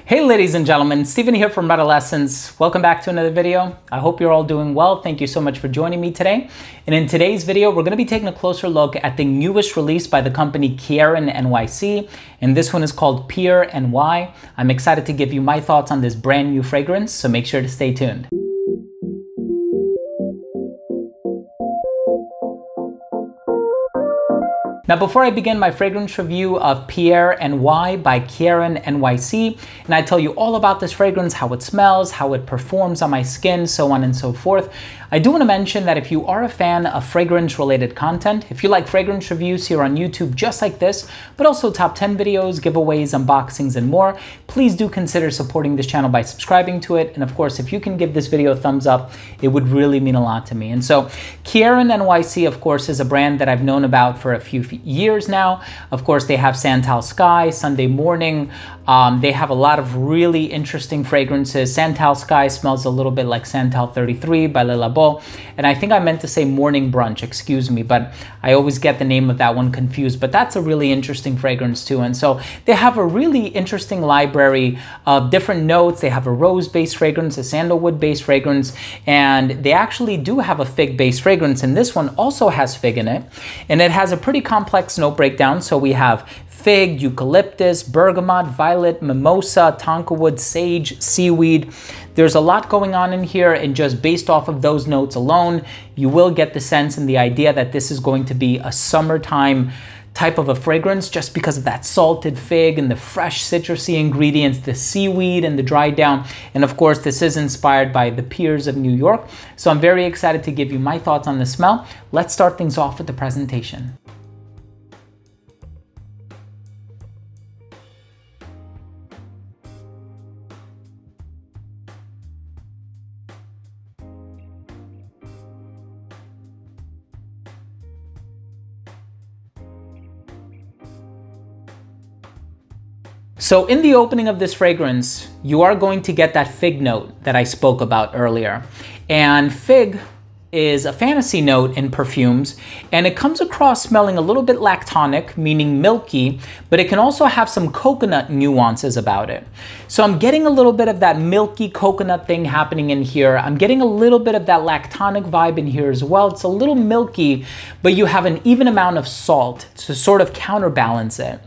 Hey ladies and gentlemen, Steven here from Redolessence. Welcome back to another video. I hope you're all doing well. Thank you so much for joining me today. And in today's video, we're going to be taking a closer look at the newest release by the company Kierin Nyc. And this one is called Pier NY. I'm excited to give you my thoughts on this brand new fragrance, so make sure to stay tuned. Now, before I begin my fragrance review of Pier NY by Kierin Nyc, and I tell you all about this fragrance, how it smells, how it performs on my skin, so on and so forth, I do want to mention that if you are a fan of fragrance-related content, if you like fragrance reviews here on YouTube just like this, but also top 10 videos, giveaways, unboxings, and more, please do consider supporting this channel by subscribing to it. And of course, if you can give this video a thumbs up, it would really mean a lot to me. And so Kierin Nyc, of course, is a brand that I've known about for a few years now. Of course, they have Santal Sky, Sunday Morning. They have a lot of really interesting fragrances. Santal Sky smells a little bit like Santal 33 by Le Labo. And I think I meant to say Morning Brunch, excuse me, but I always get the name of that one confused. But that's a really interesting fragrance too. And so they have a really interesting library of different notes. They have a rose-based fragrance, a sandalwood-based fragrance, and they actually do have a fig-based fragrance. And this one also has fig in it. And it has a pretty complex note breakdown. So we have fig, eucalyptus, bergamot, violet, mimosa, tonka wood, sage, seaweed. There's a lot going on in here, and just based off of those notes alone, you will get the sense and the idea that this is going to be a summertime type of a fragrance just because of that salted fig and the fresh citrusy ingredients, the seaweed and the dried down. And of course, this is inspired by the Piers of New York. So I'm very excited to give you my thoughts on the smell. Let's start things off with the presentation. So in the opening of this fragrance, you are going to get that fig note that I spoke about earlier. And fig is a fantasy note in perfumes, and it comes across smelling a little bit lactonic, meaning milky, but it can also have some coconut nuances about it. So I'm getting a little bit of that milky coconut thing happening in here. I'm getting a little bit of that lactonic vibe in here as well. It's a little milky, but you have an even amount of salt to sort of counterbalance it.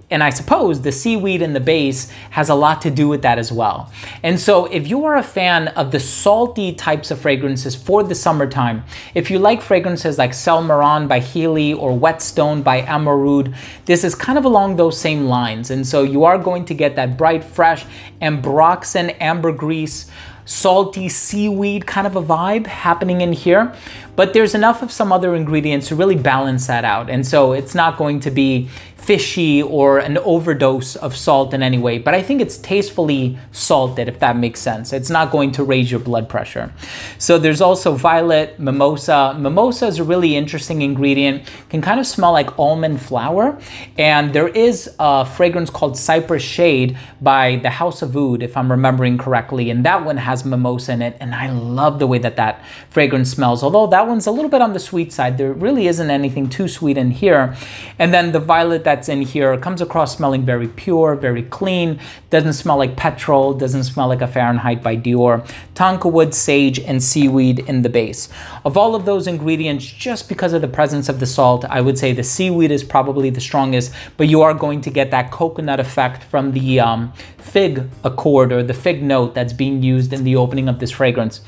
And I suppose the seaweed in the base has a lot to do with that as well. And so if you are a fan of the salty types of fragrances for the summertime, if you like fragrances like Cel Maran by Healy or Whetstone by Amarud, this is kind of along those same lines. And so you are going to get that bright, fresh ambroxan, ambergris, salty seaweed kind of a vibe happening in here, but there's enough of some other ingredients to really balance that out. And so it's not going to be fishy or an overdose of salt in any way, but I think it's tastefully salted, if that makes sense. It's not going to raise your blood pressure. So there's also violet, mimosa. Mimosa is a really interesting ingredient, can kind of smell like almond flour. And there is a fragrance called Cypress Shade by the House of Oud, if I'm remembering correctly, and that one has mimosa in it, and I love the way that that fragrance smells, although that one's a little bit on the sweet side. There really isn't anything too sweet in here. And then the violet that's in here comes across smelling very pure, very clean, doesn't smell like petrol, doesn't smell like a Fahrenheit by Dior. Tonka wood, sage, and seaweed in the base. Of all of those ingredients, just because of the presence of the salt, I would say the seaweed is probably the strongest, but you are going to get that coconut effect from the fig accord or the fig note that's being used in the opening of this fragrance.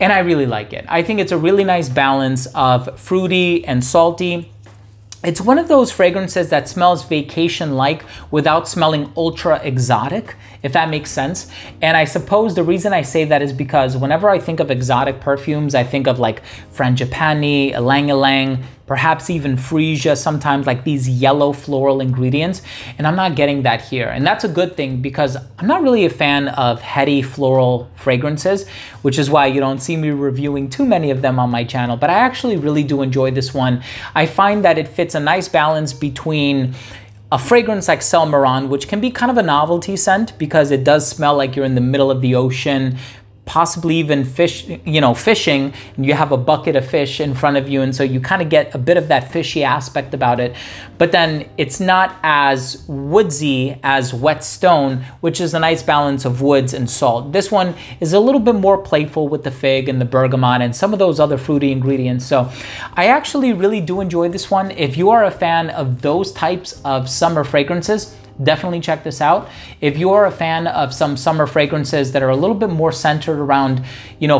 And I really like it. I think it's a really nice balance of fruity and salty. It's one of those fragrances that smells vacation-like without smelling ultra exotic, if that makes sense. And I suppose the reason I say that is because whenever I think of exotic perfumes, I think of like Frangipani, Ylang Ylang, perhaps even freesia, sometimes like these yellow floral ingredients. And I'm not getting that here. And that's a good thing because I'm not really a fan of heady floral fragrances, which is why you don't see me reviewing too many of them on my channel. But I actually really do enjoy this one. I find that it fits a nice balance between a fragrance like Cel Maran, which can be kind of a novelty scent because it does smell like you're in the middle of the ocean, possibly even fishing, and you have a bucket of fish in front of you, and so you kind of get a bit of that fishy aspect about it. But then it's not as woodsy as Wet Stone, which is a nice balance of woods and salt. This one is a little bit more playful with the fig and the bergamot and some of those other fruity ingredients. So I actually really do enjoy this one. If you are a fan of those types of summer fragrances, definitely check this out. If you are a fan of some summer fragrances that are a little bit more centered around,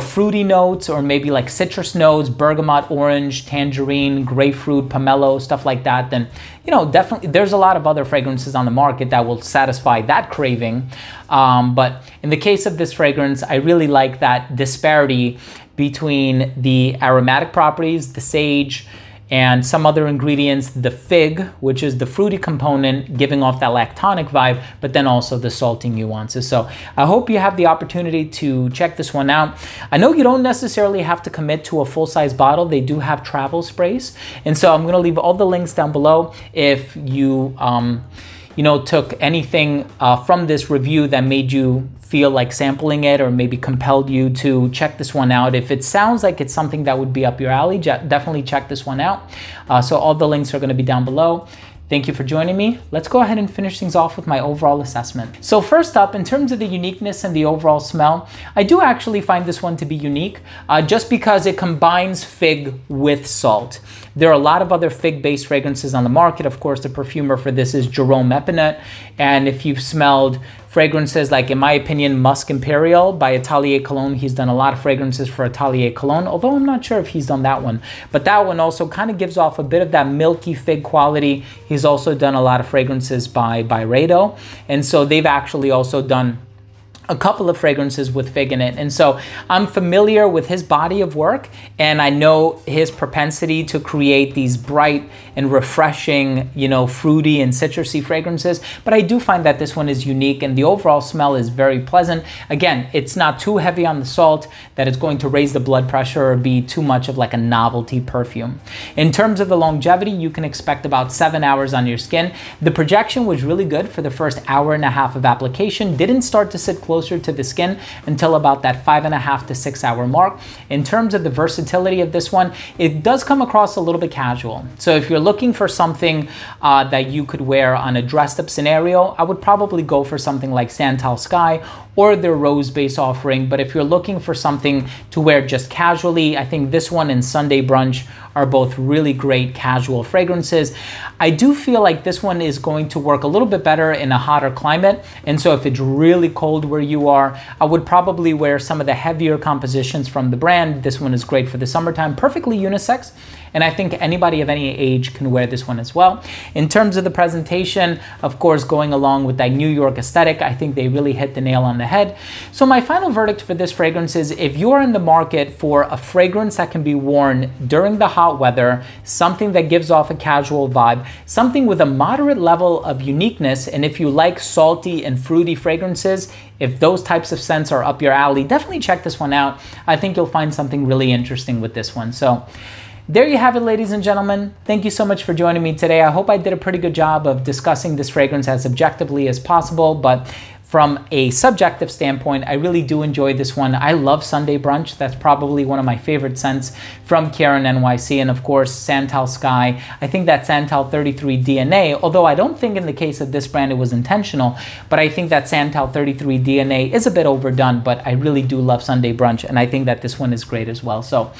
fruity notes or maybe like citrus notes, bergamot, orange, tangerine, grapefruit, pomelo, stuff like that, then, definitely there's a lot of other fragrances on the market that will satisfy that craving. But in the case of this fragrance, I really like that disparity between the aromatic properties, the sage, and some other ingredients, the fig, which is the fruity component, giving off that lactonic vibe, but then also the salty nuances. So I hope you have the opportunity to check this one out. I know you don't necessarily have to commit to a full-size bottle. They do have travel sprays. And so I'm gonna leave all the links down below. If you, took anything from this review that made you feel like sampling it or maybe compelled you to check this one out. If it sounds like it's something that would be up your alley, definitely check this one out. So all the links are going to be down below. Thank you for joining me. Let's go ahead and finish things off with my overall assessment. So first up, in terms of the uniqueness and the overall smell, I do actually find this one to be unique just because it combines fig with salt. There are a lot of other fig-based fragrances on the market. Of course, the perfumer for this is Jerome Epinette. And if you've smelled fragrances like, in my opinion, Musk Imperial by Atelier Cologne, he's done a lot of fragrances for Atelier Cologne, although I'm not sure if he's done that one. But that one also kind of gives off a bit of that milky fig quality. He's also done a lot of fragrances by Rado. And so they've actually also done a couple of fragrances with fig in it. And so I'm familiar with his body of work, and I know his propensity to create these bright and refreshing, fruity and citrusy fragrances. But I do find that this one is unique, and the overall smell is very pleasant. Again, it's not too heavy on the salt that it's going to raise the blood pressure or be too much of like a novelty perfume. In terms of the longevity, you can expect about 7 hours on your skin. The projection was really good for the first hour and a half of application. Didn't start to sit closer to the skin until about that 5.5 to 6 hour mark. In terms of the versatility of this one, it does come across a little bit casual. So if you're looking for something that you could wear on a dressed up scenario, I would probably go for something like Santal Sky or their rose base offering. But if you're looking for something to wear just casually, I think this one and Sunday Brunch are both really great casual fragrances. I do feel like this one is going to work a little bit better in a hotter climate. And so if it's really cold where you are, I would probably wear some of the heavier compositions from the brand. This one is great for the summertime, perfectly unisex. And I think anybody of any age can wear this one as well. In terms of the presentation, of course, going along with that New York aesthetic, I think they really hit the nail on the head. So my final verdict for this fragrance is, if you are in the market for a fragrance that can be worn during the hot weather, something that gives off a casual vibe, something with a moderate level of uniqueness, and if you like salty and fruity fragrances, if those types of scents are up your alley, definitely check this one out. I think you'll find something really interesting with this one. So there you have it, ladies and gentlemen. Thank you so much for joining me today. I hope I did a pretty good job of discussing this fragrance as objectively as possible, but from a subjective standpoint, I really do enjoy this one. I love Sunday Brunch. That's probably one of my favorite scents from Kierin Nyc, and of course, Santal Sky. I think that Santal 33 DNA, although I don't think in the case of this brand it was intentional, but I think that Santal 33 DNA is a bit overdone, but I really do love Sunday Brunch, and I think that this one is great as well. So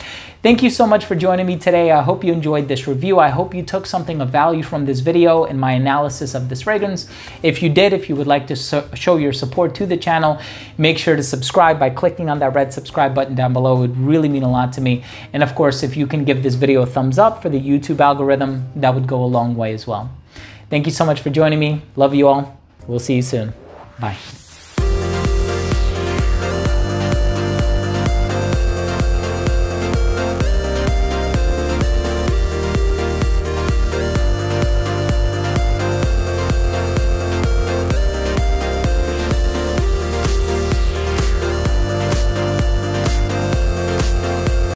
thank you so much for joining me today. I hope you enjoyed this review. I hope you took something of value from this video and my analysis of this fragrance. If you did, if you would like to show your support to the channel, make sure to subscribe by clicking on that red subscribe button down below. It would really mean a lot to me. And of course, if you can give this video a thumbs up for the YouTube algorithm, that would go a long way as well. Thank you so much for joining me. Love you all. We'll see you soon. Bye.